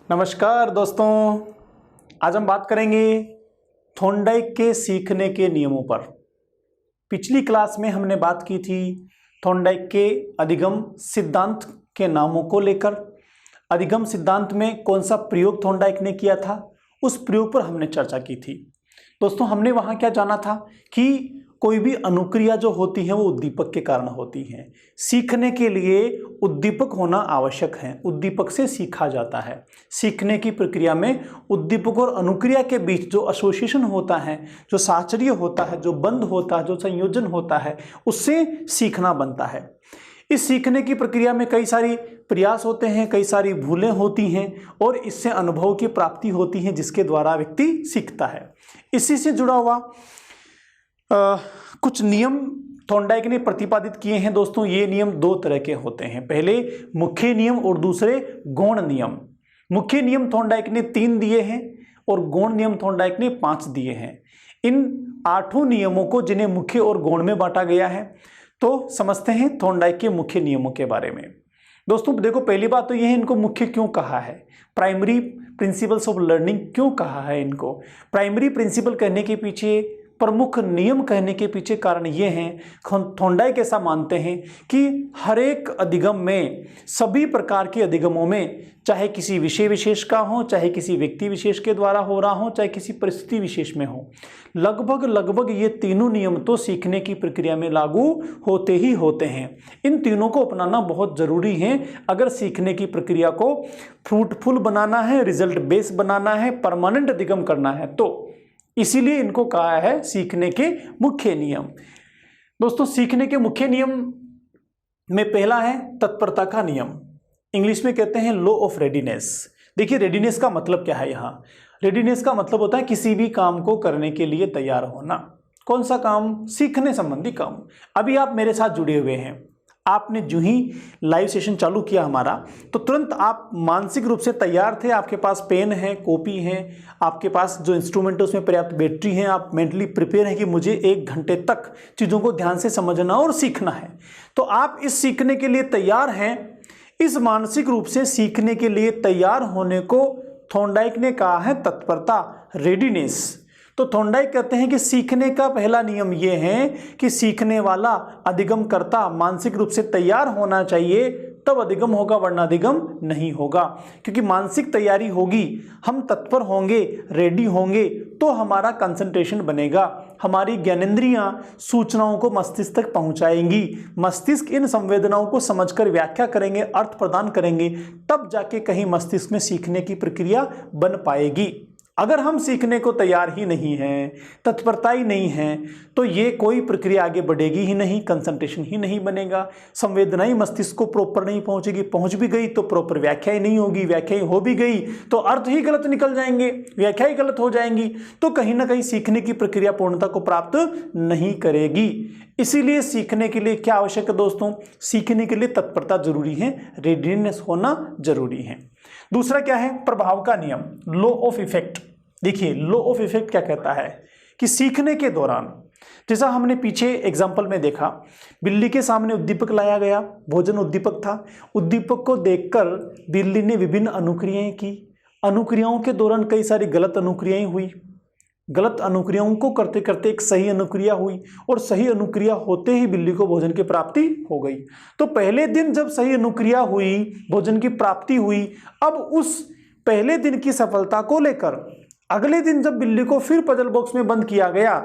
नमस्कार दोस्तों, आज हम बात करेंगे थॉर्नडाइक के सीखने के नियमों पर। पिछली क्लास में हमने बात की थी थॉर्नडाइक के अधिगम सिद्धांत के नामों को लेकर। अधिगम सिद्धांत में कौन सा प्रयोग थॉर्नडाइक ने किया था, उस प्रयोग पर हमने चर्चा की थी। दोस्तों, हमने वहाँ क्या जाना था कि कोई भी अनुक्रिया जो होती है वो उद्दीपक के कारण होती है। सीखने के लिए उद्दीपक होना आवश्यक है, उद्दीपक से सीखा जाता है। सीखने की प्रक्रिया में उद्दीपक और अनुक्रिया के बीच जो एसोसिएशन होता है, जो साहचर्य होता है, जो बंध होता है, जो संयोजन होता है, उससे सीखना बनता है। इस सीखने की प्रक्रिया में कई सारी प्रयास होते हैं, कई सारी भूलें होती हैं और इससे अनुभव की प्राप्ति होती है जिसके द्वारा व्यक्ति सीखता है। इसी से जुड़ा हुआ कुछ नियम थॉर्नडाइक ने प्रतिपादित किए हैं। दोस्तों, ये नियम दो तरह के होते हैं, पहले मुख्य नियम और दूसरे गौण नियम। मुख्य नियम थॉर्नडाइक ने 3 दिए हैं और गौण नियम थॉर्नडाइक ने 5 दिए हैं। इन 8 नियमों को जिन्हें मुख्य और गौण में बांटा गया है, तो समझते हैं थॉर्नडाइक के मुख्य नियमों के बारे में। दोस्तों देखो, पहली बात तो यह है, इनको मुख्य क्यों कहा है, प्राइमरी प्रिंसिपल्स ऑफ लर्निंग क्यों कहा है इनको। प्राइमरी प्रिंसिपल कहने के पीछे, प्रमुख नियम कहने के पीछे कारण ये हैं, थॉर्नडाइक ऐसा मानते हैं कि हर एक अधिगम में, सभी प्रकार के अधिगमों में, चाहे किसी विषय विशेष का हो, चाहे किसी व्यक्ति विशेष के द्वारा हो रहा हो, चाहे किसी परिस्थिति विशेष में हो, लगभग ये तीनों नियम तो सीखने की प्रक्रिया में लागू होते ही होते हैं। इन तीनों को अपनाना बहुत जरूरी है अगर सीखने की प्रक्रिया को फ्रूटफुल बनाना है, रिजल्ट बेस्ड बनाना है, परमानेंट अधिगम करना है, तो इसीलिए इनको कहा है सीखने के मुख्य नियम। दोस्तों, सीखने के मुख्य नियम में पहला है तत्परता का नियम, इंग्लिश में कहते हैं लॉ ऑफ रेडीनेस। देखिए, रेडीनेस का मतलब क्या है यहाँ। रेडीनेस का मतलब होता है किसी भी काम को करने के लिए तैयार होना। कौन सा काम? सीखने संबंधी काम। अभी आप मेरे साथ जुड़े हुए हैं, आपने जो ही लाइव सेशन चालू किया हमारा, तो तुरंत आप मानसिक रूप से तैयार थे, आपके पास पेन है, कॉपी है, आपके पास जो इंस्ट्रूमेंट है उसमें पर्याप्त बैटरी है, आप मेंटली प्रिपेयर हैं कि मुझे 1 घंटे तक चीज़ों को ध्यान से समझना और सीखना है। तो आप इस सीखने के लिए तैयार हैं। इस मानसिक रूप से सीखने के लिए तैयार होने को थॉर्नडाइक ने कहा है तत्परता, रेडीनेस। तो थॉर्नडाइक कहते हैं कि सीखने का पहला नियम यह है कि सीखने वाला, अधिगमकर्ता मानसिक रूप से तैयार होना चाहिए, तब अधिगम होगा, वरना अधिगम नहीं होगा। क्योंकि मानसिक तैयारी होगी, हम तत्पर होंगे, रेडी होंगे, तो हमारा कंसंट्रेशन बनेगा, हमारी ज्ञानेंद्रियां सूचनाओं को मस्तिष्क तक पहुंचाएंगी, मस्तिष्क इन संवेदनाओं को समझकर व्याख्या करेंगे, अर्थ प्रदान करेंगे, तब जाके कहीं मस्तिष्क में सीखने की प्रक्रिया बन पाएगी। अगर हम सीखने को तैयार ही नहीं हैं, तत्परता ही नहीं है, तो ये कोई प्रक्रिया आगे बढ़ेगी ही नहीं, कंसंट्रेशन ही नहीं बनेगा, संवेदनाएं मस्तिष्क को प्रॉपर नहीं पहुंचेगी, पहुंच भी गई तो प्रॉपर व्याख्या ही नहीं होगी, व्याख्या हो भी गई तो अर्थ ही गलत निकल जाएंगे, व्याख्या ही गलत हो जाएंगी, तो कहीं ना कहीं सीखने की प्रक्रिया पूर्णता को प्राप्त नहीं करेगी। इसीलिए सीखने के लिए क्या आवश्यक है दोस्तों? सीखने के लिए तत्परता जरूरी है, रेडीनेस होना जरूरी है। दूसरा क्या है? प्रभाव का नियम, लॉ ऑफ इफेक्ट। देखिए, लॉ ऑफ इफेक्ट क्या कहता है कि सीखने के दौरान, जैसा हमने पीछे एग्जाम्पल में देखा, बिल्ली के सामने उद्दीपक लाया गया, भोजन उद्दीपक था, उद्दीपक को देखकर बिल्ली ने विभिन्न अनुक्रियाएं की, अनुक्रियाओं के दौरान कई सारी गलत अनुक्रियाएं हुई, गलत अनुक्रियाओं को करते करते एक सही अनुक्रिया हुई और सही अनुक्रिया होते ही बिल्ली को भोजन की प्राप्ति हो गई। तो पहले दिन जब सही अनुक्रिया हुई, भोजन की प्राप्ति हुई, अब उस पहले दिन की सफलता को लेकर अगले दिन जब बिल्ली को फिर पजल बॉक्स में बंद किया गया,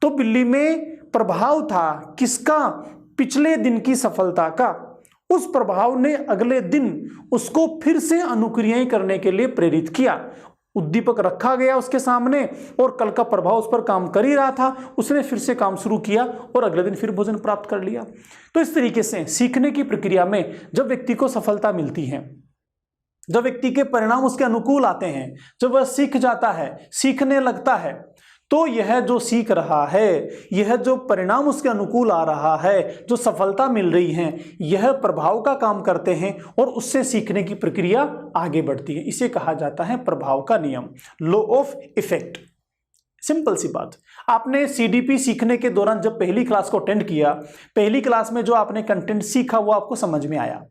तो बिल्ली में प्रभाव था किसका? पिछले दिन की सफलता का। उस प्रभाव ने अगले दिन उसको फिर से अनुक्रियाएं करने के लिए प्रेरित किया। उद्दीपक रखा गया उसके सामने और कल का प्रभाव उस पर काम कर ही रहा था, उसने फिर से काम शुरू किया और अगले दिन फिर भोजन प्राप्त कर लिया। तो इस तरीके से सीखने की प्रक्रिया में जब व्यक्ति को सफलता मिलती है, जब व्यक्ति के परिणाम उसके अनुकूल आते हैं, जब वह सीख जाता है, सीखने लगता है, तो यह जो सीख रहा है, यह जो परिणाम उसके अनुकूल आ रहा है, जो सफलता मिल रही है, यह प्रभाव का काम करते हैं और उससे सीखने की प्रक्रिया आगे बढ़ती है। इसे कहा जाता है प्रभाव का नियम, लॉ ऑफ इफेक्ट। सिंपल सी बात, आपने सीडीपी सीखने के दौरान जब पहली क्लास को अटेंड किया, पहली क्लास में जो आपने कंटेंट सीखा वो आपको समझ में आया।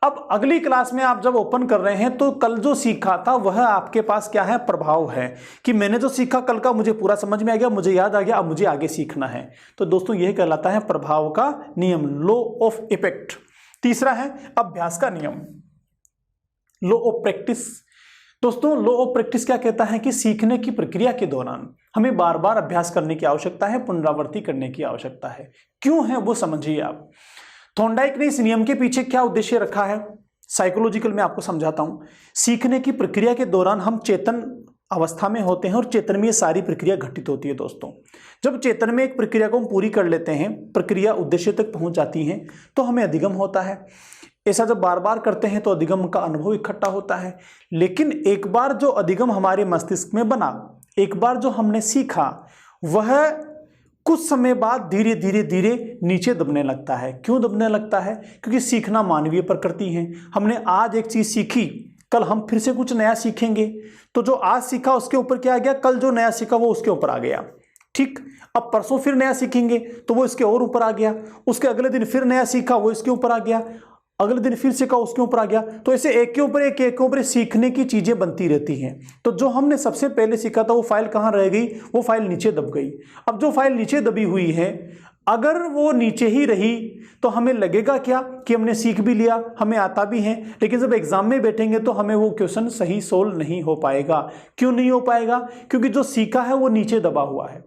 अब अगली क्लास में आप जब ओपन कर रहे हैं तो कल जो सीखा था वह आपके पास क्या है, प्रभाव है, कि मैंने जो सीखा कल का मुझे पूरा समझ में आ गया, मुझे याद आ गया, अब मुझे आगे सीखना है। तो दोस्तों यह कहलाता है प्रभाव का नियम, लॉ ऑफ इफेक्ट। तीसरा है अभ्यास का नियम, लॉ ऑफ प्रैक्टिस। दोस्तों लॉ ऑफ प्रैक्टिस क्या कहता है कि सीखने की प्रक्रिया के दौरान हमें बार बार अभ्यास करने की आवश्यकता है, पुनरावृत्ति करने की आवश्यकता है। क्यों है वो समझिए आप। थॉर्नडाइक ने इस नियम के पीछे क्या उद्देश्य रखा है, साइकोलॉजिकल में आपको समझाता हूं। सीखने की प्रक्रिया के दौरान हम चेतन अवस्था में होते हैं और चेतन में ये सारी प्रक्रिया घटित होती है। दोस्तों जब चेतन में एक प्रक्रिया को हम पूरी कर लेते हैं, प्रक्रिया उद्देश्य तक पहुंच जाती है, तो हमें अधिगम होता है। ऐसा जब बार बार करते हैं तो अधिगम का अनुभव इकट्ठा होता है। लेकिन एक बार जो अधिगम हमारे मस्तिष्क में बना, एक बार जो हमने सीखा, वह कुछ समय बाद धीरे धीरे धीरे नीचे दबने लगता है। क्यों दबने लगता है? क्योंकि सीखना मानवीय प्रकृति है। हमने आज एक चीज सीखी, कल हम फिर से कुछ नया सीखेंगे, तो जो आज सीखा उसके ऊपर क्या आ गया, कल जो नया सीखा वो उसके ऊपर आ गया। ठीक, अब परसों फिर नया सीखेंगे तो वो इसके और ऊपर आ गया, उसके अगले दिन फिर नया सीखा वो इसके ऊपर आ गया, अगले दिन फिर सीखा उसके ऊपर आ गया। तो ऐसे एक के ऊपर एक के ऊपर सीखने की चीजें बनती रहती हैं। तो जो हमने सबसे पहले सीखा था वो फाइल कहाँ रह गई, वो फाइल नीचे दब गई। अब जो फाइल नीचे दबी हुई है, अगर वो नीचे ही रही तो हमें लगेगा क्या कि हमने सीख भी लिया, हमें आता भी है, लेकिन जब एग्जाम में बैठेंगे तो हमें वो क्वेश्चन सही सोल्व नहीं हो पाएगा। क्यों नहीं हो पाएगा? क्योंकि जो सीखा है वो नीचे दबा हुआ है।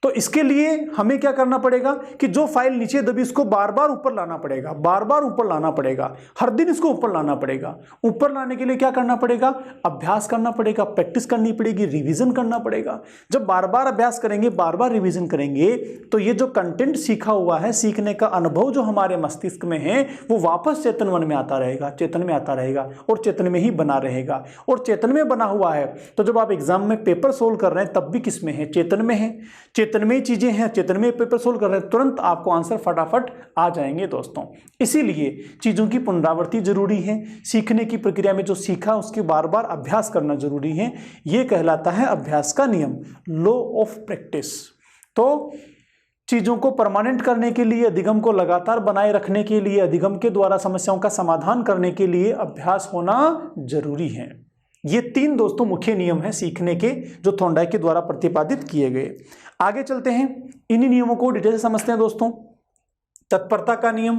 तो इसके लिए हमें क्या करना पड़ेगा कि जो फाइल नीचे दबी इसको बार बार ऊपर लाना पड़ेगा, बार बार ऊपर लाना पड़ेगा, हर दिन इसको ऊपर लाना पड़ेगा। ऊपर लाने के लिए क्या करना पड़ेगा? अभ्यास करना पड़ेगा, प्रैक्टिस करनी पड़ेगी, रिवीजन करना पड़ेगा। जब बार बार अभ्यास करेंगे, बार बार रिवीजन करेंगे, तो ये जो कंटेंट सीखा हुआ है, सीखने का अनुभव जो हमारे मस्तिष्क में है, वो वापस चेतन मन में आता रहेगा, चेतन में आता रहेगा और चेतन में ही बना रहेगा। और चेतन में बना हुआ है तो जब आप एग्जाम में पेपर सोल्व कर रहे हैं तब भी किस में है? चेतन में है। चेतन में चीजें हैं, चेतन में पेपर सोल्व कर रहे हैं, तुरंत आपको आंसर फटाफट आ जाएंगे दोस्तों। इसीलिए चीजों की पुनरावृत्ति जरूरी है। सीखने की प्रक्रिया में जो सीखा उसकी बार बार अभ्यास करना जरूरी है। यह कहलाता है अभ्यास का नियम, लॉ ऑफ प्रैक्टिस। तो चीजों को परमानेंट करने के लिए, अधिगम को लगातार बनाए रखने के लिए, अधिगम के द्वारा समस्याओं का समाधान करने के लिए अभ्यास होना जरूरी है। ये तीन दोस्तों मुख्य नियम हैं सीखने के, जो थॉर्नडाइक के द्वारा प्रतिपादित किए गए। आगे चलते हैं, इन्हीं नियमों को डिटेल से समझते हैं दोस्तों। तत्परता का नियम।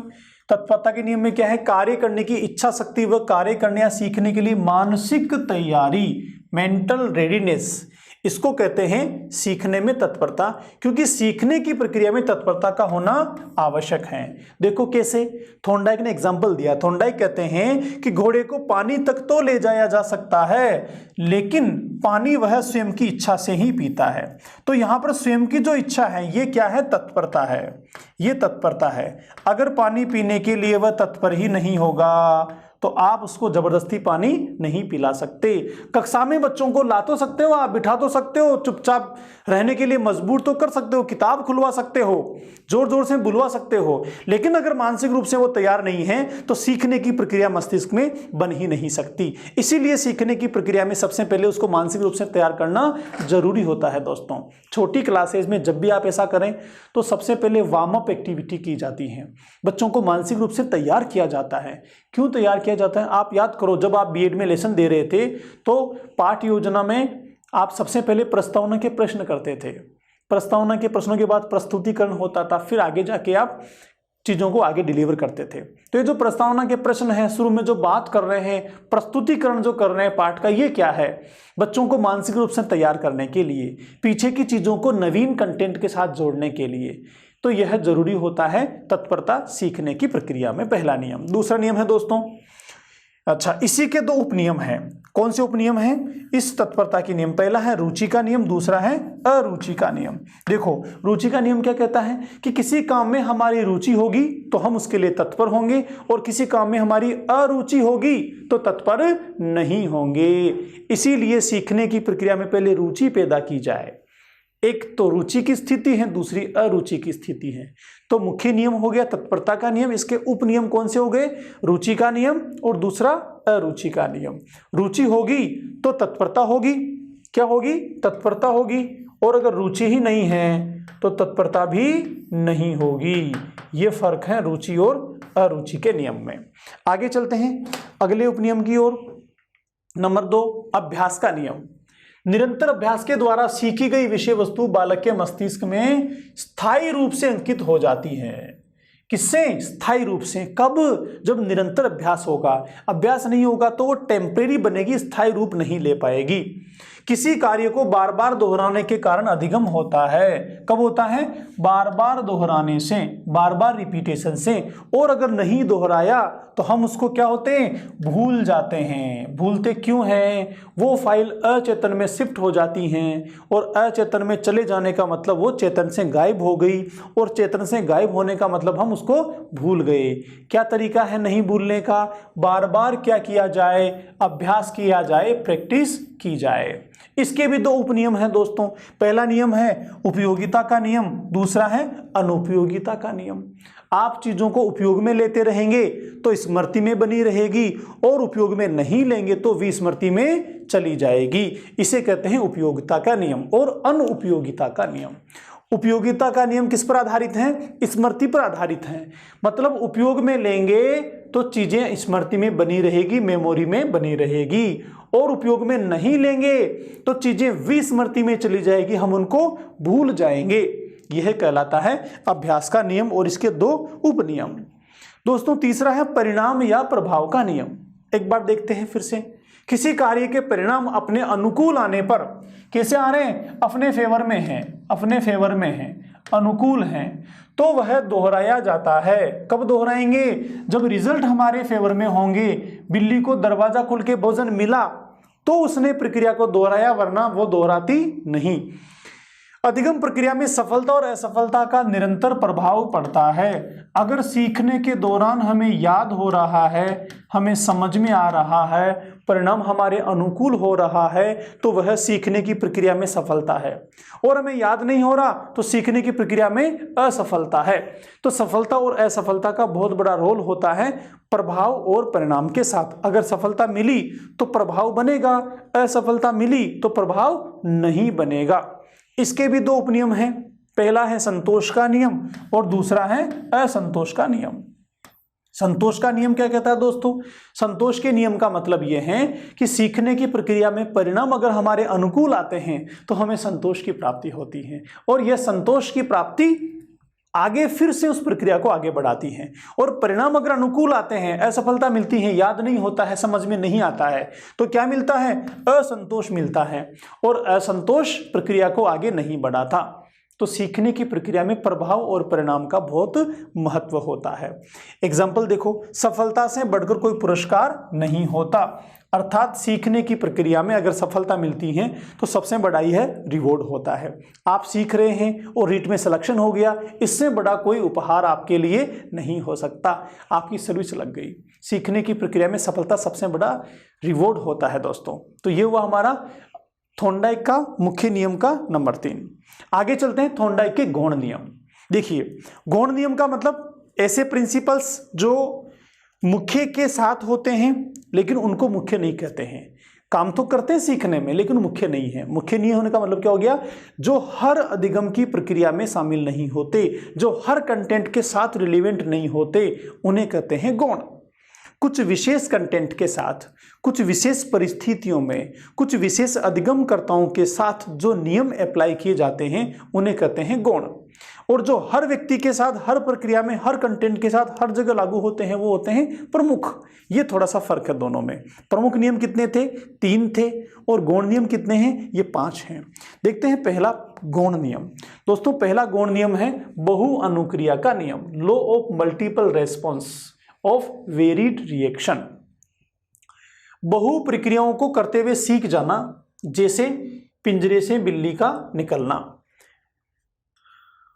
तत्परता के नियम में क्या है? कार्य करने की इच्छा शक्ति व कार्य करने या सीखने के लिए मानसिक तैयारी, मेंटल रेडीनेस, इसको कहते हैं सीखने में तत्परता। क्योंकि सीखने की प्रक्रिया में तत्परता का होना आवश्यक है। देखो कैसे, थॉर्नडाइक ने एग्जांपल दिया। थॉर्नडाइक कहते हैं कि घोड़े को पानी तक तो ले जाया जा सकता है, लेकिन पानी वह स्वयं की इच्छा से ही पीता है। तो यहां पर स्वयं की जो इच्छा है, ये क्या है? तत्परता है। ये तत्परता है। अगर पानी पीने के लिए वह तत्पर ही नहीं होगा तो आप उसको जबरदस्ती पानी नहीं पिला सकते। कक्षा में बच्चों को ला तो सकते हो, आप बिठा तो सकते हो, चुपचाप रहने के लिए मजबूर तो कर सकते हो, किताब खुलवा सकते हो, जोर जोर से बुलवा सकते हो, लेकिन अगर मानसिक रूप से वो तैयार नहीं है तो सीखने की प्रक्रिया मस्तिष्क में बन ही नहीं सकती। इसीलिए सीखने की प्रक्रिया में सबसे पहले उसको मानसिक रूप से तैयार करना जरूरी होता है दोस्तों। छोटी क्लासेज में जब भी आप ऐसा करें तो सबसे पहले वार्म अप एक्टिविटी की जाती है, बच्चों को मानसिक रूप से तैयार किया जाता है। क्यों तैयार किया जाता है? आप याद करो, जब आप बीएड में लेसन दे रहे थे तो पाठ योजना में आप सबसे पहले प्रस्तावना के प्रश्न करते थे। प्रस्तावना के प्रश्नों के बाद प्रस्तुतिकरण होता था, फिर आगे जाके आप चीजों को आगे डिलीवर करते थे। तो ये जो प्रस्तावना के प्रश्न हैं, शुरू में जो बात कर रहे हैं, प्रस्तुतिकरण जो कर रहे हैं पाठ का, ये क्या है? बच्चों को मानसिक रूप से तैयार करने के लिए, पीछे की चीजों को नवीन कंटेंट के साथ जोड़ने के लिए। तो यह जरूरी होता है तत्परता सीखने की प्रक्रिया में, पहला नियम। दूसरा नियम है दोस्तों, अच्छा, इसी के दो उपनियम हैं। कौन से उपनियम हैं इस तत्परता के नियम? पहला है रुचि का नियम, दूसरा है अरुचि का नियम। देखो, रुचि का नियम क्या कहता है कि किसी काम में हमारी रुचि होगी तो हम उसके लिए तत्पर होंगे, और किसी काम में हमारी अरुचि होगी तो तत्पर नहीं होंगे। इसीलिए सीखने की प्रक्रिया में पहले रुचि पैदा की जाए। एक तो रुचि की स्थिति है, दूसरी अरुचि की स्थिति है। तो मुख्य नियम हो गया तत्परता का नियम, इसके उप नियम कौन से हो गए? रुचि का नियम और दूसरा अरुचि का नियम। रुचि होगी तो तत्परता होगी, क्या होगी? तत्परता होगी। और अगर रुचि ही नहीं है तो तत्परता भी नहीं होगी। ये फर्क है रुचि और अरुचि के नियम में। आगे चलते हैं अगले उपनियम की ओर। नंबर 2, अभ्यास का नियम। निरंतर अभ्यास के द्वारा सीखी गई विषय वस्तु बालक के मस्तिष्क में स्थायी रूप से अंकित हो जाती है। किससे? स्थायी रूप से। कब? जब निरंतर अभ्यास होगा। अभ्यास नहीं होगा तो वो टेम्परेरी बनेगी, स्थायी रूप नहीं ले पाएगी। किसी कार्य को बार बार दोहराने के कारण अधिगम होता है। कब होता है? बार बार दोहराने से, बार बार रिपीटेशन से। और अगर नहीं दोहराया तो हम उसको क्या होते हैं? भूल जाते हैं। भूलते क्यों हैं? वो फाइल अचेतन में शिफ्ट हो जाती हैं, और अचेतन में चले जाने का मतलब वो चेतन से गायब हो गई, और चेतन से गायब होने का मतलब हम उसको भूल गए। क्या तरीका है नहीं भूलने का? बार बार क्या किया जाए? अभ्यास किया जाए, प्रैक्टिस की जाए। इसके भी 2 उपनियम हैं दोस्तों। पहला नियम है उपयोगिता का नियम, दूसरा है अनुपयोगिता का नियम। आप चीजों को उपयोग में लेते रहेंगे तो स्मृति में बनी रहेगी, और उपयोग में नहीं लेंगे तो विस्मृति में चली जाएगी। इसे कहते हैं उपयोगिता का नियम और अनुपयोगिता का नियम। उपयोगिता का नियम किस पर आधारित है? स्मृति पर आधारित है। मतलब उपयोग में लेंगे तो चीजें स्मृति में बनी रहेगी, मेमोरी में बनी रहेगी, और उपयोग में नहीं लेंगे तो चीजें विस्मृति में चली जाएगी, हम उनको भूल जाएंगे। यह कहलाता है अभ्यास का नियम, और इसके 2 उपनियम। दोस्तों तीसरा है परिणाम या प्रभाव का नियम। एक बार देखते हैं फिर से। किसी कार्य के परिणाम अपने अनुकूल आने पर कैसे आ रहे हैं? अपने फेवर में हैं, अपने फेवर में हैं, अनुकूल हैं, तो वह दोहराया जाता है। कब दोहराएंगे? जब रिजल्ट हमारे फेवर में होंगे। बिल्ली को दरवाजा खुल के भोजन मिला तो उसने प्रक्रिया को दोहराया, वरना वो दोहराती नहीं। अधिगम प्रक्रिया में सफलता और असफलता का निरंतर प्रभाव पड़ता है। अगर सीखने के दौरान हमें याद हो रहा है, हमें समझ में आ रहा है, परिणाम हमारे अनुकूल हो रहा है, तो वह सीखने की प्रक्रिया में सफलता है। और हमें याद नहीं हो रहा तो सीखने की प्रक्रिया में असफलता है। तो सफलता और असफलता का बहुत बड़ा रोल होता है प्रभाव और परिणाम के साथ। अगर सफलता मिली तो प्रभाव बनेगा, असफलता मिली तो प्रभाव नहीं बनेगा। इसके भी 2 उपनियम हैं। पहला है संतोष का नियम और दूसरा है असंतोष का नियम। संतोष का नियम क्या कहता है दोस्तों? संतोष के नियम का मतलब यह है कि सीखने की प्रक्रिया में परिणाम अगर हमारे अनुकूल आते हैं तो हमें संतोष की प्राप्ति होती है, और यह संतोष की प्राप्ति आगे फिर से उस प्रक्रिया को आगे बढ़ाती हैं। और परिणाम अगर अनुकूल आते हैं, असफलता मिलती है, याद नहीं होता है, समझ में नहीं आता है, तो क्या मिलता है? असंतोष मिलता है, और असंतोष प्रक्रिया को आगे नहीं बढ़ाता। तो सीखने की प्रक्रिया में प्रभाव और परिणाम का बहुत महत्व होता है। एग्जाम्पल देखो, सफलता से बढ़कर कोई पुरस्कार नहीं होता। अर्थात सीखने की प्रक्रिया में अगर सफलता मिलती है तो सबसे बड़ा ही है रिवॉर्ड होता है। आप सीख रहे हैं और रीट में सिलेक्शन हो गया, इससे बड़ा कोई उपहार आपके लिए नहीं हो सकता। आपकी सर्विस लग गई। सीखने की प्रक्रिया में सफलता सबसे बड़ा रिवॉर्ड होता है दोस्तों। तो ये हुआ हमारा थॉर्नडाइक का मुख्य नियम का नंबर 3। आगे चलते हैं थॉर्नडाइक के गौण नियम। देखिए, गौण नियम का मतलब ऐसे प्रिंसिपल्स जो मुख्य के साथ होते हैं लेकिन उनको मुख्य नहीं कहते हैं। काम तो करते हैं सीखने में लेकिन मुख्य नहीं है। मुख्य नहीं होने का मतलब क्या हो गया? जो हर अधिगम की प्रक्रिया में शामिल नहीं होते, जो हर कंटेंट के साथ रिलेवेंट नहीं होते, उन्हें कहते हैं गौण। कुछ विशेष कंटेंट के साथ, कुछ विशेष परिस्थितियों में, कुछ विशेष अधिगमकर्ताओं के साथ जो नियम अप्लाई किए जाते हैं उन्हें कहते हैं गौण। और जो हर व्यक्ति के साथ, हर प्रक्रिया में, हर कंटेंट के साथ हर जगह लागू होते हैं वो होते हैं प्रमुख। ये थोड़ा सा फर्क है दोनों में। प्रमुख नियम कितने थे? 3 थे, और गौण नियम कितने हैं? ये 5 हैं। देखते हैं पहला गौण नियम। दोस्तों पहला गौण नियम है बहु अनुक्रिया का नियम, law of multiple response of varied reaction. बहु प्रक्रियाओं को करते हुए सीख जाना, जैसे पिंजरे से बिल्ली का निकलना।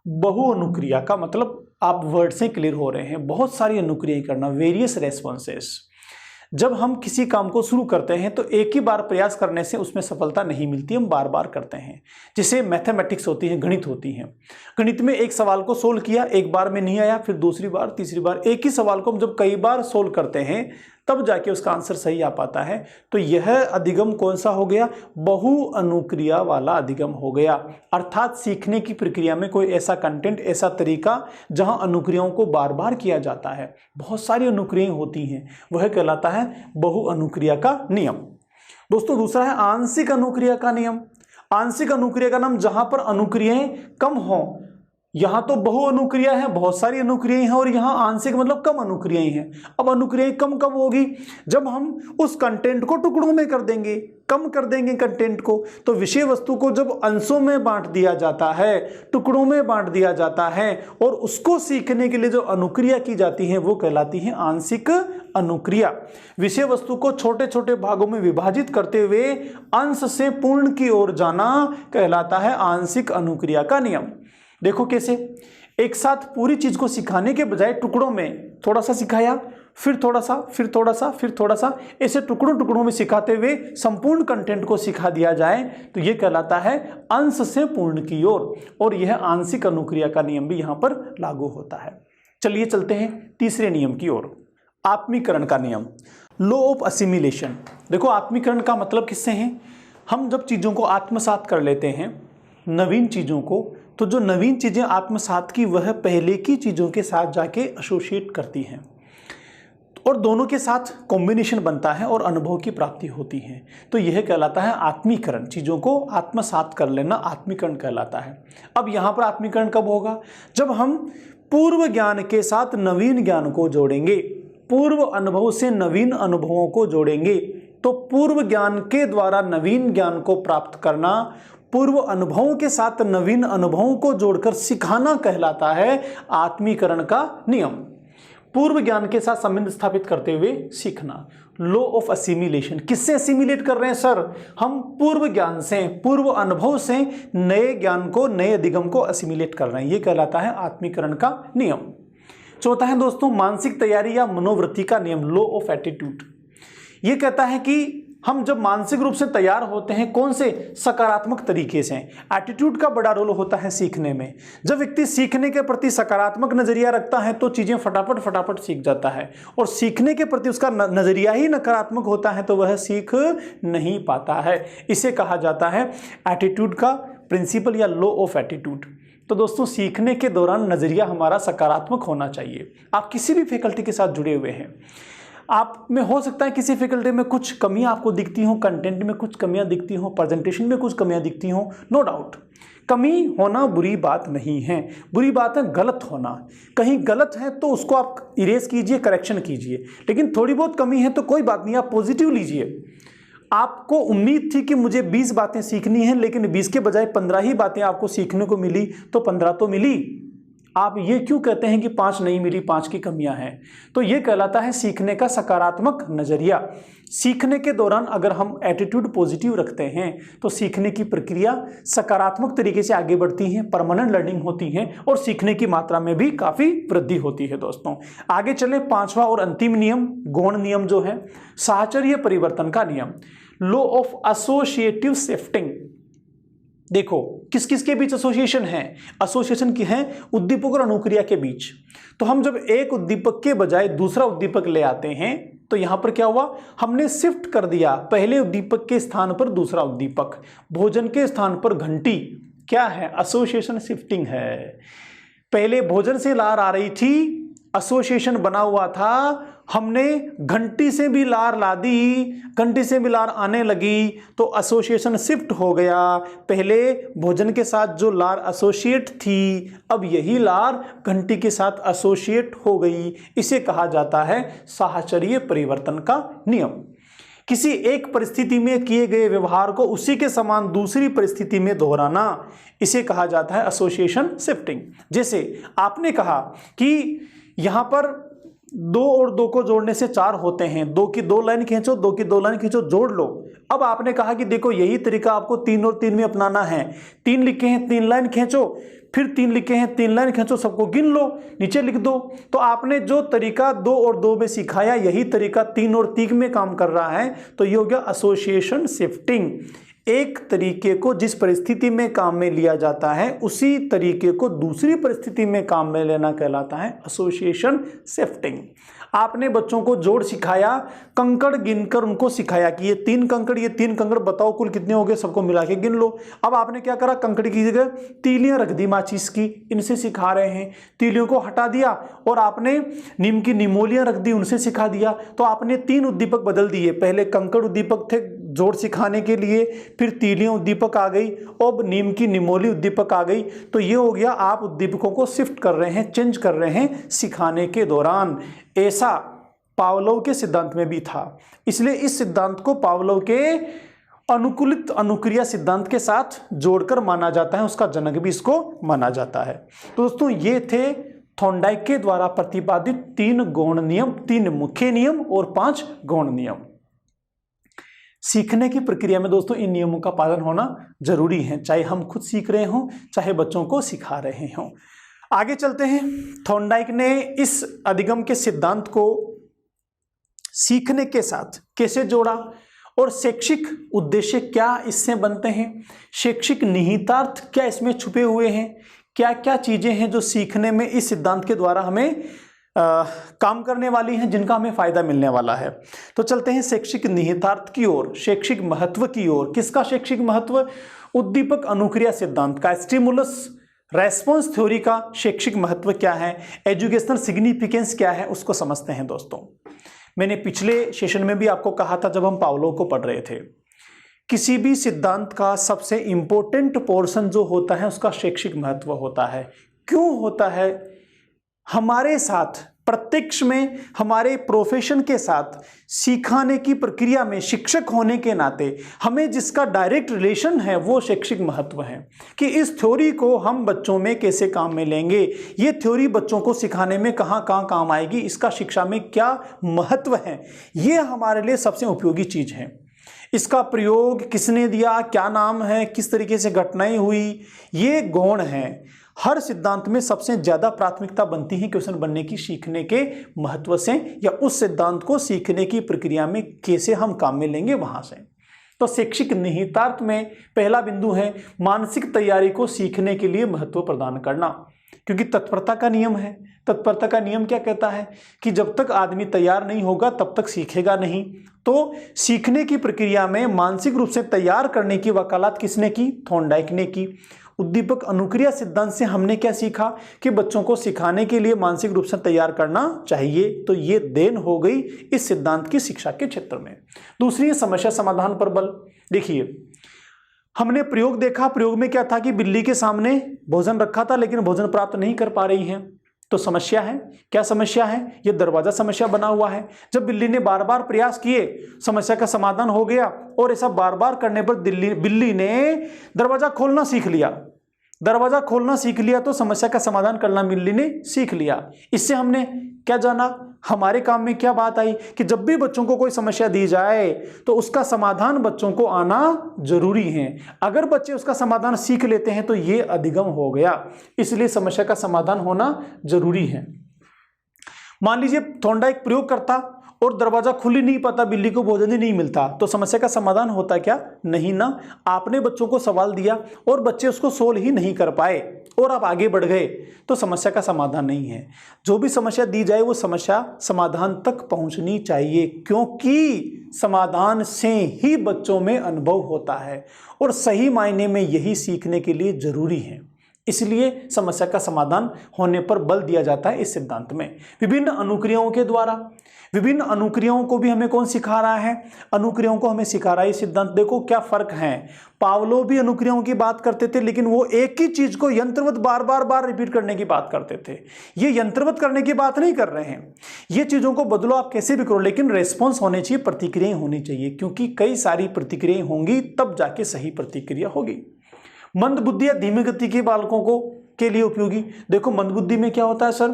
बहु अनुक्रिया का मतलब आप वर्ड से क्लियर हो रहे हैं, बहुत सारी अनुक्रियाएं करना, वेरियस रेस्पॉन्सेस। जब हम किसी काम को शुरू करते हैं तो एक ही बार प्रयास करने से उसमें सफलता नहीं मिलती, हम बार बार करते हैं। जैसे मैथमेटिक्स होती है, गणित होती है। गणित में एक सवाल को सोल्व किया, एक बार में नहीं आया, फिर दूसरी बार, तीसरी बार। एक ही सवाल को हम जब कई बार सोल्व करते हैं तब जाके उसका आंसर सही आ पाता है। तो यह अधिगम कौन सा हो गया? बहु अनुक्रिया वाला अधिगम हो गया। अर्थात सीखने की प्रक्रिया में कोई ऐसा कंटेंट, ऐसा तरीका जहां अनुक्रियाओं को बार बार किया जाता है, बहुत सारी अनुक्रियाएं होती हैं, वह कहलाता है बहु अनुक्रिया का नियम। दोस्तों दूसरा है आंशिक अनुक्रिया का नियम। आंशिक अनुक्रिया का नाम जहां पर अनुक्रियाएं कम हों। यहां तो बहु अनुक्रिया है, बहुत सारी अनुक्रियाएं हैं, और यहां आंशिक मतलब कम अनुक्रियाएं हैं। अब अनुक्रियाएं कम कब होगी? जब हम उस कंटेंट को टुकड़ों में कर देंगे, कम कर देंगे कंटेंट को। तो विषय वस्तु को जब अंशों में बांट दिया जाता है, टुकड़ों में बांट दिया जाता है, और उसको सीखने के लिए जो अनुक्रिया की जाती है वो कहलाती है आंशिक अनुक्रिया। विषय वस्तु को छोटे छोटे भागों में विभाजित करते हुए अंश से पूर्ण की ओर जाना कहलाता है आंशिक अनुक्रिया का नियम। देखो कैसे, एक साथ पूरी चीज को सिखाने के बजाय टुकड़ों में थोड़ा सा सिखाया, फिर थोड़ा सा, फिर थोड़ा सा, फिर थोड़ा सा, ऐसे टुकड़ों टुकड़ों में सिखाते हुए संपूर्ण कंटेंट को सिखा दिया जाए तो यह कहलाता है अंश से पूर्ण की ओर, और यह आंशिक अनुक्रिया का नियम भी यहां पर लागू होता है। चलिए चलते हैं तीसरे नियम की ओर, आत्मीकरण का नियम, लॉ ऑफ असिमिलेशन। देखो आत्मीकरण का मतलब किससे है? हम जब चीजों को आत्मसात कर लेते हैं, नवीन चीजों को, तो जो नवीन चीजें आत्मसात की वह पहले की चीजों के साथ जाके एसोसिएट करती हैं, और दोनों के साथ कॉम्बिनेशन बनता है और अनुभव की प्राप्ति होती है। तो यह कहलाता है आत्मीकरण। चीजों को आत्मसात कर लेना आत्मीकरण कहलाता है। अब यहां पर आत्मीकरण कब होगा? जब हम पूर्व ज्ञान के साथ नवीन ज्ञान को जोड़ेंगे, पूर्व अनुभव से नवीन अनुभवों को जोड़ेंगे। तो पूर्व ज्ञान के द्वारा नवीन ज्ञान को प्राप्त करना, पूर्व अनुभवों के साथ नवीन अनुभवों को जोड़कर सिखाना कहलाता है आत्मीकरण का नियम। पूर्व ज्ञान के साथ संबंध स्थापित करते हुए सीखना, लॉ ऑफ असिमिलेशन। किससे असिमिलेट कर रहे हैं सर? हम पूर्व ज्ञान से, पूर्व अनुभव से नए ज्ञान को, नए अधिगम को असिमिलेट कर रहे हैं, यह कहलाता है आत्मीकरण का नियम। चौथा है दोस्तों मानसिक तैयारी या मनोवृत्ति का नियम, लॉ ऑफ एटीट्यूड। यह कहता है कि हम जब मानसिक रूप से तैयार होते हैं, कौन से? सकारात्मक तरीके से। एटीट्यूड का बड़ा रोल होता है सीखने में। जब व्यक्ति सीखने के प्रति सकारात्मक नजरिया रखता है तो चीजें फटाफट फटाफट सीख जाता है, और सीखने के प्रति उसका नजरिया ही नकारात्मक होता है तो वह सीख नहीं पाता है। इसे कहा जाता है एटीट्यूड का प्रिंसिपल या लॉ ऑफ एटीट्यूड। तो दोस्तों सीखने के दौरान नजरिया हमारा सकारात्मक होना चाहिए। आप किसी भी फैकल्टी के साथ जुड़े हुए हैं, आप में हो सकता है किसी फैकल्टी में कुछ कमियां आपको दिखती हो, कंटेंट में कुछ कमियां दिखती हो, प्रेजेंटेशन में कुछ कमियां दिखती हो, नो डाउट। कमी होना बुरी बात नहीं है, बुरी बात है गलत होना। कहीं गलत है तो उसको आप इरेज कीजिए, करेक्शन कीजिए, लेकिन थोड़ी बहुत कमी है तो कोई बात नहीं, आप पॉजिटिव लीजिए। आपको उम्मीद थी कि मुझे 20 बातें सीखनी है, लेकिन 20 के बजाय 15 ही बातें आपको सीखने को मिली, तो 15 तो मिली। आप ये क्यों कहते हैं कि 5 नहीं मिली, 5 की कमियां हैं? तो ये कहलाता है सीखने का सकारात्मक नजरिया। सीखने के दौरान अगर हम एटीट्यूड पॉजिटिव रखते हैं तो सीखने की प्रक्रिया सकारात्मक तरीके से आगे बढ़ती है, परमानेंट लर्निंग होती है, और सीखने की मात्रा में भी काफी वृद्धि होती है। दोस्तों आगे चले, 5वां और अंतिम नियम, गौण नियम जो है, साहचर्य परिवर्तन का नियम, लॉ ऑफ एसोसिएटिव शिफ्टिंग। देखो किस किस के बीच एसोसिएशन है? एसोसिएशन की है उद्दीपक और अनुक्रिया के बीच। तो हम जब एक उद्दीपक के बजाय दूसरा उद्दीपक ले आते हैं तो यहां पर क्या हुआ? हमने शिफ्ट कर दिया, पहले उद्दीपक के स्थान पर दूसरा उद्दीपक, भोजन के स्थान पर घंटी। क्या है? एसोसिएशन शिफ्टिंग है। पहले भोजन से लार आ रही थी, एसोसिएशन बना हुआ था, हमने घंटी से भी लार ला दी, घंटी से भी लार आने लगी तो एसोसिएशन शिफ्ट हो गया। पहले भोजन के साथ जो लार एसोसिएट थी, अब यही लार घंटी के साथ एसोसिएट हो गई। इसे कहा जाता है साहचर्य परिवर्तन का नियम। किसी एक परिस्थिति में किए गए व्यवहार को उसी के समान दूसरी परिस्थिति में दोहराना, इसे कहा जाता है एसोसिएशन शिफ्टिंग। जैसे आपने कहा कि यहां पर 2 और 2 को जोड़ने से 4 होते हैं, 2 की 2 लाइन खींचो, 2 की 2 लाइन खींचो, जोड़ लो। अब आपने कहा कि देखो यही तरीका आपको 3 और 3 में अपनाना है। 3 लिखे हैं, 3 लाइन खींचो, फिर 3 लिखे हैं, 3 लाइन खींचो, सबको गिन लो, नीचे लिख दो। तो आपने जो तरीका 2 और 2 में सिखाया, यही तरीका 3 और 3 में काम कर रहा है, तो ये हो गया एसोसिएशन शिफ्टिंग। एक तरीके को जिस परिस्थिति में काम में लिया जाता है, उसी तरीके को दूसरी परिस्थिति में काम में लेना कहलाता है एसोसिएशन शिफ्टिंग। आपने बच्चों को जोड़ सिखाया, कंकड़ गिनकर उनको सिखाया कि ये 3 कंकड़, ये 3 कंकड़ बताओ कुल कितने हो गए, सबको मिला के गिन लो। अब आपने क्या करा, कंकड़ की जगह तीलियां रख दी माचिस की, इनसे सिखा रहे हैं। तीलियों को हटा दिया और आपने नीम की निमोलियां रख दी, उनसे सिखा दिया। तो आपने 3 उद्दीपक बदल दिए, पहले कंकड़ उद्दीपक थे जोड़ सिखाने के लिए, फिर तीलियां उद्दीपक आ गई, अब नीम की निमोली उद्दीपक आ गई। तो ये हो गया, आप उद्दीपकों को शिफ्ट कर रहे हैं, चेंज कर रहे हैं सिखाने के दौरान। ऐसा पावलोव के सिद्धांत में भी था, इसलिए इस सिद्धांत को पावलोव के अनुकूलित अनुक्रिया सिद्धांत के साथ जोड़कर माना जाता है, उसका जनक भी इसको माना जाता है। तो दोस्तों ये थे थॉर्नडाइक के द्वारा प्रतिपादित 3 गौण नियम, 3 मुख्य नियम और 5 गौण नियम। सीखने की प्रक्रिया में दोस्तों इन नियमों का पालन होना जरूरी है, चाहे हम खुद सीख रहे हों, चाहे बच्चों को सिखा रहे हों। आगे चलते हैं। थॉर्नडाइक ने इस अधिगम के सिद्धांत को सीखने के साथ कैसे जोड़ा और शैक्षिक उद्देश्य क्या इससे बनते हैं, शैक्षिक निहितार्थ क्या इसमें छुपे हुए हैं, क्या क्या चीजें हैं जो सीखने में इस सिद्धांत के द्वारा हमें काम करने वाली हैं, जिनका हमें फायदा मिलने वाला है। तो चलते हैं शैक्षिक निहितार्थ की ओर, शैक्षिक महत्व की ओर। किसका शैक्षिक महत्व? उद्दीपक अनुक्रिया सिद्धांत का, स्टिमुलस रेस्पॉन्स थ्योरी का शैक्षिक महत्व क्या है, एजुकेशनल सिग्निफिकेंस क्या है, उसको समझते हैं दोस्तों। मैंने पिछले सेशन में भी आपको कहा था, जब हम पावलोव को पढ़ रहे थे, किसी भी सिद्धांत का सबसे इंपॉर्टेंट पोर्शन जो होता है उसका शैक्षिक महत्व होता है। क्यों होता है? हमारे साथ प्रत्यक्ष में, हमारे प्रोफेशन के साथ सिखाने की प्रक्रिया में शिक्षक होने के नाते हमें जिसका डायरेक्ट रिलेशन है वो शैक्षिक महत्व है, कि इस थ्योरी को हम बच्चों में कैसे काम में लेंगे, ये थ्योरी बच्चों को सिखाने में कहाँ कहाँ काम आएगी, इसका शिक्षा में क्या महत्व है, ये हमारे लिए सबसे उपयोगी चीज़ है। इसका प्रयोग किसने दिया, क्या नाम है, किस तरीके से घटनाएं हुई, ये गौण है। हर सिद्धांत में सबसे ज्यादा प्राथमिकता बनती है क्वेश्चन बनने की सीखने के महत्व से, या उस सिद्धांत को सीखने की प्रक्रिया में कैसे हम काम में लेंगे वहां से। तो शैक्षिक निहितार्थ में पहला बिंदु है मानसिक तैयारी को सीखने के लिए महत्व प्रदान करना, क्योंकि तत्परता का नियम है। तत्परता का नियम क्या कहता है कि जब तक आदमी तैयार नहीं होगा तब तक सीखेगा नहीं। तो सीखने की प्रक्रिया में मानसिक रूप से तैयार करने की वकालत किसने की? थॉर्नडाइक ने की। उद्दीपक अनुक्रिया सिद्धांत से हमने क्या सीखा कि बच्चों को सिखाने के लिए मानसिक रूप से तैयार करना चाहिए। तो ये देन हो गई इस सिद्धांत की शिक्षा के क्षेत्र में। दूसरी है समस्या समाधान पर बल। देखिए, हमने प्रयोग देखा, प्रयोग में क्या था कि बिल्ली के सामने भोजन रखा था लेकिन भोजन प्राप्त नहीं कर पा रही है। तो समस्या है, क्या समस्या है? ये दरवाजा समस्या बना हुआ है। जब बिल्ली ने बार बार प्रयास किए, समस्या का समाधान हो गया, और ऐसा बार बार करने पर बिल्ली ने दरवाजा खोलना सीख लिया। दरवाजा खोलना सीख लिया तो समस्या का समाधान करना बिल्ली ने सीख लिया। इससे हमने क्या जाना, हमारे काम में क्या बात आई कि जब भी बच्चों को कोई समस्या दी जाए तो उसका समाधान बच्चों को आना जरूरी है। अगर बच्चे उसका समाधान सीख लेते हैं तो ये अधिगम हो गया, इसलिए समस्या का समाधान होना जरूरी है। मान लीजिए थॉर्नडाइक प्रयोग करता और दरवाजा खुल ही नहीं पाता, बिल्ली को भोजन ही नहीं मिलता, तो समस्या का समाधान होता क्या? नहीं ना। आपने बच्चों को सवाल दिया और बच्चे उसको सोल्व ही नहीं कर पाए और आप आगे बढ़ गए, तो समस्या का समाधान नहीं है। जो भी समस्या दी जाए वो समस्या समाधान तक पहुंचनी चाहिए, क्योंकि समाधान से ही बच्चों में अनुभव होता है और सही मायने में यही सीखने के लिए जरूरी है। इसलिए समस्या का समाधान होने पर बल दिया जाता है इस सिद्धांत में। विभिन्न अनुक्रियाओं के द्वारा, विभिन्न अनुक्रियाओं को भी हमें कौन सिखा रहा है? अनुक्रियाओं को हमें सिखा रहा है सिद्धांत। देखो क्या फर्क है। पावलोव भी अनुक्रियाओं की बात करते थे, लेकिन वो एक ही चीज को यंत्रवत बार बार रिपीट करने की बात करते थे। ये यंत्रवत करने की बात नहीं कर रहे हैं। ये चीजों को बदलो आप कैसे भी करो, लेकिन रेस्पॉन्स होने चाहिए, प्रतिक्रियाएं होनी चाहिए, क्योंकि कई सारी प्रतिक्रियाएं होंगी तब जाके सही प्रतिक्रिया होगी। मंद बुद्धि या धीमी गति के बालकों को के लिए उपयोगी। देखो मंद बुद्धि में क्या होता है सर?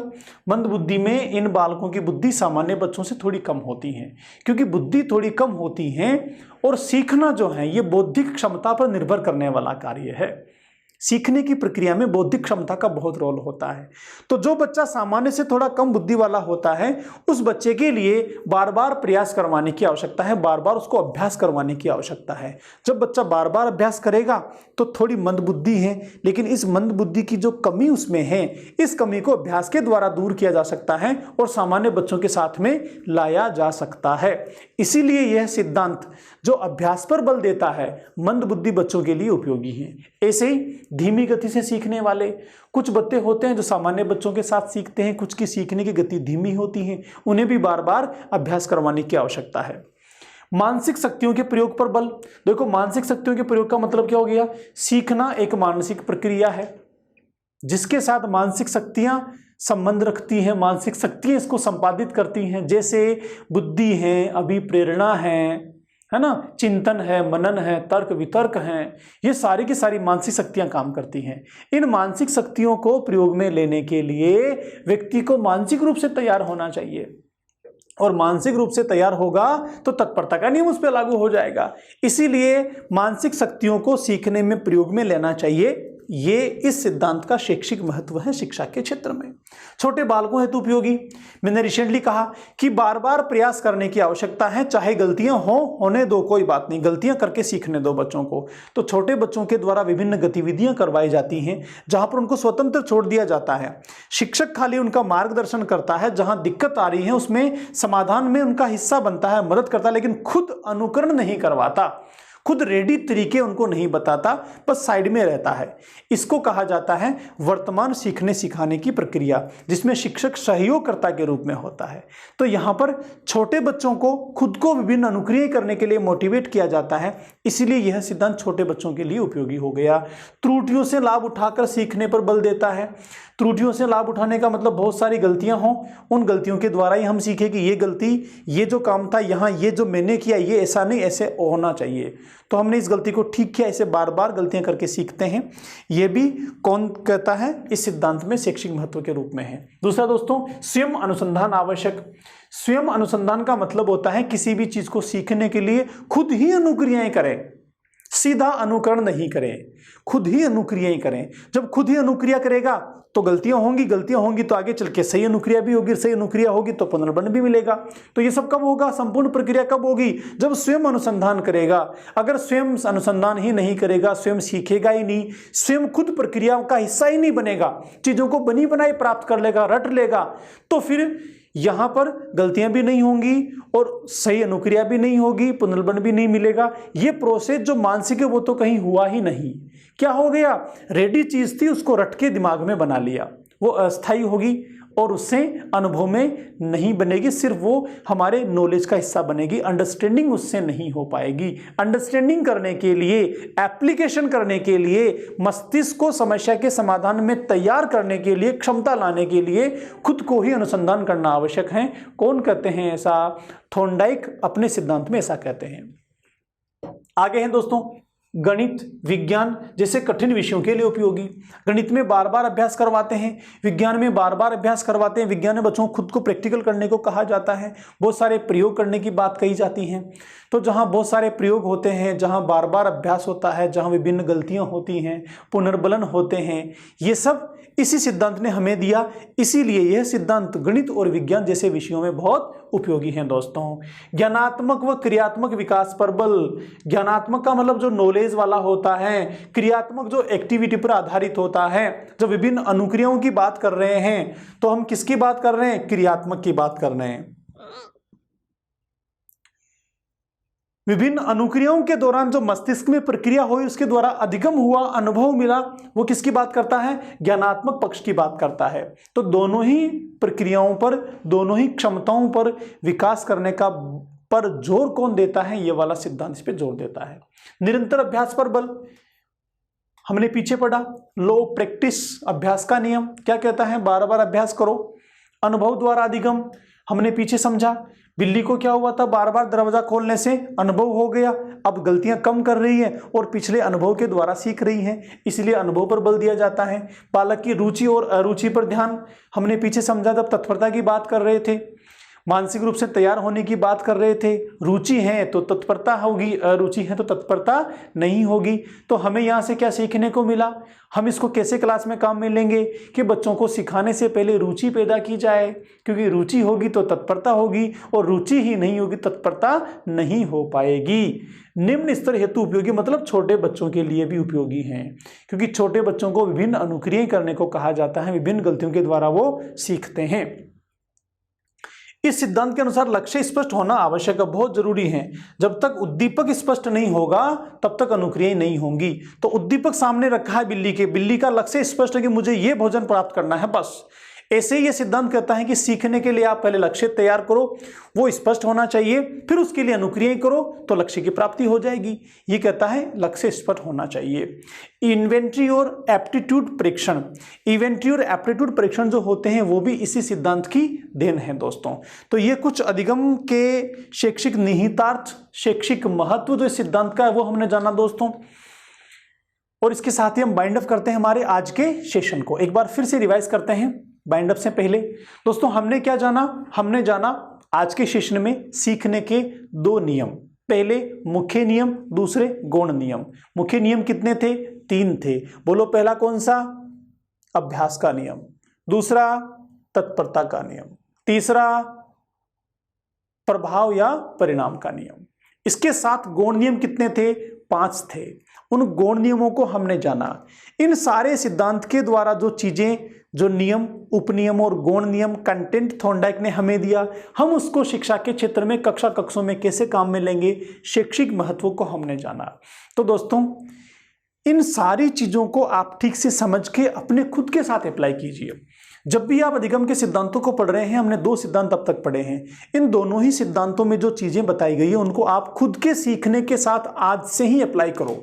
मंद बुद्धि में इन बालकों की बुद्धि सामान्य बच्चों से थोड़ी कम होती है, क्योंकि बुद्धि थोड़ी कम होती है और सीखना जो है ये बौद्धिक क्षमता पर निर्भर करने वाला कार्य है। सीखने की प्रक्रिया में बौद्धिक क्षमता का बहुत रोल होता है। तो जो बच्चा सामान्य से थोड़ा कम बुद्धि वाला होता है, उस बच्चे के लिए बार बार प्रयास करवाने की आवश्यकता है, बार बार उसको अभ्यास करवाने की आवश्यकता है। जब बच्चा बार बार अभ्यास करेगा तो थोड़ी मंद बुद्धि है, लेकिन इस मंद बुद्धि की जो कमी उसमें है, इस कमी को अभ्यास के द्वारा दूर किया जा सकता है और सामान्य बच्चों के साथ में लाया जा सकता है। इसीलिए यह सिद्धांत जो अभ्यास पर बल देता है, मंद बुद्धि बच्चों के लिए उपयोगी है। ऐसे ही धीमी गति से सीखने वाले कुछ बच्चे होते हैं जो सामान्य बच्चों के साथ सीखते हैं, कुछ की सीखने की गति धीमी होती है, उन्हें भी बार बार अभ्यास करवाने की आवश्यकता है। मानसिक शक्तियों के प्रयोग पर बल। देखो, मानसिक शक्तियों के प्रयोग का मतलब क्या हो गया? सीखना एक मानसिक प्रक्रिया है जिसके साथ मानसिक शक्तियां संबंध रखती हैं, मानसिक शक्तियां इसको संपादित करती हैं, जैसे बुद्धि है, अभिप्रेरणा है ना, चिंतन है, मनन है, तर्क वितर्क है, ये सारी की सारी मानसिक शक्तियां काम करती हैं। इन मानसिक शक्तियों को प्रयोग में लेने के लिए व्यक्ति को मानसिक रूप से तैयार होना चाहिए, और मानसिक रूप से तैयार होगा तो तत्परता का नियम उस पर लागू हो जाएगा। इसीलिए मानसिक शक्तियों को सीखने में प्रयोग में लेना चाहिए। ये इस सिद्धांत का शैक्षिक महत्व है शिक्षा के क्षेत्र में। छोटे बालकों हेतु उपयोगी। मैंने रिसेंटली कहा कि बार बार प्रयास करने की आवश्यकता है, चाहे गलतियां होने दो, कोई बात नहीं, गलतियां करके सीखने दो बच्चों को। तो छोटे बच्चों के द्वारा विभिन्न गतिविधियां करवाई जाती हैं जहां पर उनको स्वतंत्र छोड़ दिया जाता है। शिक्षक खाली उनका मार्गदर्शन करता है, जहां दिक्कत आ रही है उसमें समाधान में उनका हिस्सा बनता है, मदद करता है, लेकिन खुद अनुकरण नहीं करवाता, खुद रेडी तरीके उनको नहीं बताता, बस साइड में रहता है। इसको कहा जाता है वर्तमान सीखने सिखाने की प्रक्रिया, जिसमें शिक्षक सहयोगकर्ता के रूप में होता है। तो यहाँ पर छोटे बच्चों को खुद को विभिन्न अनुक्रियाएं करने के लिए मोटिवेट किया जाता है, इसीलिए यह सिद्धांत छोटे बच्चों के लिए उपयोगी हो गया। त्रुटियों से लाभ उठाकर सीखने पर बल देता है। त्रुटियों से लाभ उठाने का मतलब बहुत सारी गलतियां हों, उन गलतियों के द्वारा ही हम सीखें कि ये गलती, ये जो काम था यहाँ, ये जो मैंने किया, ये ऐसा नहीं, ऐसे होना चाहिए, तो हमने इस गलती को ठीक किया। ऐसे बार बार गलतियां करके सीखते हैं। ये भी कौन कहता है? इस सिद्धांत में शैक्षिक महत्व के रूप में है। दूसरा दोस्तों, स्वयं अनुसंधान आवश्यक। स्वयं अनुसंधान का मतलब होता है किसी भी चीज को सीखने के लिए खुद ही अनुक्रियाएं करें, सीधा अनुकरण नहीं करें, खुद ही अनुक्रियाएं करें। जब खुद ही अनुक्रिया करेगा तो गलतियां होंगी तो आगे चल के सही अनुक्रिया भी होगी, सही अनुक्रिया होगी तो पुनर्बन भी मिलेगा। तो ये सब कब होगा? संपूर्ण प्रक्रिया कब होगी? जब स्वयं अनुसंधान करेगा। अगर स्वयं अनुसंधान ही नहीं करेगा, स्वयं सीखेगा ही नहीं, स्वयं खुद प्रक्रिया का हिस्सा ही नहीं बनेगा, चीजों को बनी बनाई प्राप्त कर लेगा, रट लेगा, तो फिर यहां पर गलतियां भी नहीं होंगी और सही अनुक्रिया भी नहीं होगी, पुनर्बन भी नहीं मिलेगा। ये प्रोसेस जो मानसिक है वो तो कहीं हुआ ही नहीं। क्या हो गया? रेडी चीज थी, उसको रट के दिमाग में बना लिया, वो अस्थायी होगी और उससे अनुभव में नहीं बनेगी, सिर्फ वो हमारे नॉलेज का हिस्सा बनेगी, अंडरस्टैंडिंग उससे नहीं हो पाएगी। अंडरस्टैंडिंग करने के लिए, एप्लीकेशन करने के लिए, मस्तिष्क को समस्या के समाधान में तैयार करने के लिए, क्षमता लाने के लिए खुद को ही अनुसंधान करना आवश्यक है। कौन कहते हैं ऐसा? थॉर्नडाइक अपने सिद्धांत में ऐसा कहते हैं। आगे हैं दोस्तों, गणित विज्ञान जैसे कठिन विषयों के लिए उपयोगी। गणित में बार बार अभ्यास करवाते हैं, विज्ञान में बार बार अभ्यास करवाते हैं। विज्ञान में बच्चों को खुद को प्रैक्टिकल करने को कहा जाता है, बहुत सारे प्रयोग करने की बात कही जाती है। तो जहाँ बहुत सारे प्रयोग होते हैं, जहाँ बार बार अभ्यास होता है, जहाँ विभिन्न गलतियाँ होती हैं, पुनर्बलन होते हैं, ये सब इसी सिद्धांत ने हमें दिया। इसीलिए यह सिद्धांत गणित और विज्ञान जैसे विषयों में बहुत उपयोगी है दोस्तों। ज्ञानात्मक व क्रियात्मक विकास पर बल। ज्ञानात्मक का मतलब जो नॉलेज वाला होता है, क्रियात्मक जो एक्टिविटी पर आधारित होता है। जब विभिन्न अनुक्रियाओं की बात कर रहे हैं तो हम किसकी बात कर रहे हैं? क्रियात्मक की बात कर रहे हैं। विभिन्न अनुक्रियाओं के दौरान जो मस्तिष्क में प्रक्रिया हुई, उसके द्वारा अधिगम हुआ, अनुभव मिला, वो किसकी बात करता है? ज्ञानात्मक पक्ष की बात करता है। तो दोनों ही प्रक्रियाओं पर, दोनों ही क्षमताओं पर विकास करने का पर जोर कौन देता है? ये वाला सिद्धांत इस पे जोर देता है। निरंतर अभ्यास पर बल हमने पीछे पढ़ा। लॉ ऑफ प्रैक्टिस, अभ्यास का नियम क्या कहता है? बार बार अभ्यास करो। अनुभव द्वारा अधिगम हमने पीछे समझा। बिल्ली को क्या हुआ था? बार बार दरवाजा खोलने से अनुभव हो गया, अब गलतियां कम कर रही है और पिछले अनुभव के द्वारा सीख रही है, इसलिए अनुभव पर बल दिया जाता है। बालक की रुचि और अरुचि पर ध्यान हमने पीछे समझा जब तत्परता की बात कर रहे थे। मानसिक रूप से तैयार होने की बात कर रहे थे। रुचि है तो तत्परता होगी, अरुचि है तो तत्परता नहीं होगी। तो हमें यहाँ से क्या सीखने को मिला, हम इसको कैसे क्लास में काम में लेंगे कि बच्चों को सिखाने से पहले रुचि पैदा की जाए, क्योंकि रुचि होगी तो तत्परता होगी और रुचि ही नहीं होगी तत्परता नहीं हो पाएगी। निम्न स्तर हेतु उपयोगी मतलब छोटे बच्चों के लिए भी उपयोगी हैं, क्योंकि छोटे बच्चों को विभिन्न अनुक्रियाएं करने को कहा जाता है, विभिन्न गलतियों के द्वारा वो सीखते हैं। इस सिद्धांत के अनुसार लक्ष्य स्पष्ट होना आवश्यक है, बहुत जरूरी है। जब तक उद्दीपक स्पष्ट नहीं होगा तब तक अनुक्रियाएं नहीं होंगी। तो उद्दीपक सामने रखा है बिल्ली के, बिल्ली का लक्ष्य स्पष्ट है कि मुझे यह भोजन प्राप्त करना है, बस। ऐसे ही यह सिद्धांत कहता है कि सीखने के लिए आप पहले लक्ष्य तैयार करो, वो स्पष्ट होना चाहिए, फिर उसके लिए अनुक्रियाएं करो तो लक्ष्य की प्राप्ति हो जाएगी। ये कहता है लक्ष्य स्पष्ट होना चाहिए। इन्वेंट्री और एप्टीट्यूड परीक्षण, इन्वेंट्री और एप्टीट्यूड परीक्षण जो होते हैं वो भी इसी सिद्धांत की देन है दोस्तों। तो ये कुछ अधिगम के शैक्षिक निहितार्थ, शैक्षिक महत्व जो इस सिद्धांत का है वो हमने जाना दोस्तों। और इसके साथ ही हम बाइंड अप करते हैं हमारे आज के सेशन को। एक बार फिर से रिवाइज करते हैं बाइंड अप से पहले। दोस्तों हमने क्या जाना, हमने जाना आज के सेशन में सीखने के दो नियम, पहले मुख्य नियम, दूसरे गौण नियम। मुख्य नियम कितने थे, 3 थे। बोलो पहला कौन सा, अभ्यास का नियम, दूसरा तत्परता का नियम, तीसरा प्रभाव या परिणाम का नियम। इसके साथ गौण नियम कितने थे, 5 थे। उन गौण नियमों को हमने जाना। इन सारे सिद्धांत के द्वारा जो चीजें, जो नियम, उपनियम और गौण नियम कंटेंट थॉर्नडाइक ने हमें दिया, हम उसको शिक्षा के क्षेत्र में कक्षा कक्षों में कैसे काम में लेंगे, शैक्षिक महत्व को हमने जाना। तो दोस्तों इन सारी चीजों को आप ठीक से समझ के अपने खुद के साथ अप्लाई कीजिए। जब भी आप अधिगम के सिद्धांतों को पढ़ रहे हैं, हमने 2 सिद्धांत अब तक पढ़े हैं, इन दोनों ही सिद्धांतों में जो चीजें बताई गई है उनको आप खुद के सीखने के साथ आज से ही अप्लाई करो।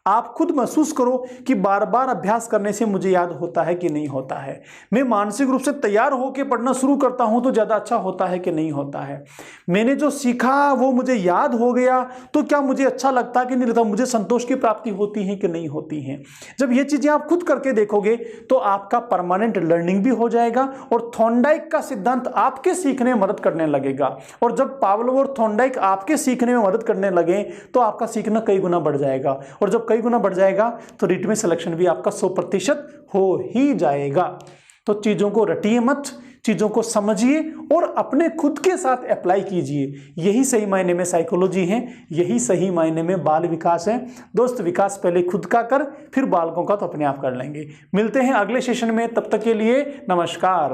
आप खुद महसूस करो कि बार बार अभ्यास करने से मुझे याद होता है कि नहीं होता है, मैं मानसिक रूप से तैयार होकर पढ़ना शुरू करता हूं तो ज्यादा अच्छा होता है कि नहीं होता है, मैंने जो सीखा वो मुझे याद हो गया तो क्या मुझे अच्छा लगता है कि नहीं लगता, मुझे संतोष की प्राप्ति होती है कि नहीं होती है। जब ये चीजें आप खुद करके देखोगे तो आपका परमानेंट लर्निंग भी हो जाएगा और थॉर्नडाइक का सिद्धांत आपके सीखने में मदद करने लगेगा। और जब पावलोव और थॉर्नडाइक आपके सीखने में मदद करने लगे तो आपका सीखना कई गुना बढ़ जाएगा, और जब कई गुना बढ़ जाएगा तो रिट में सिलेक्शन भी आपका 100% हो ही जाएगा। तो चीजों को रटिए मत, चीजों को समझिए और अपने खुद के साथ अप्लाई कीजिए। यही सही मायने में साइकोलॉजी है, यही सही मायने में बाल विकास है। दोस्त विकास पहले खुद का कर, फिर बालकों का तो अपने आप कर लेंगे। मिलते हैं अगले सेशन में, तब तक के लिए नमस्कार।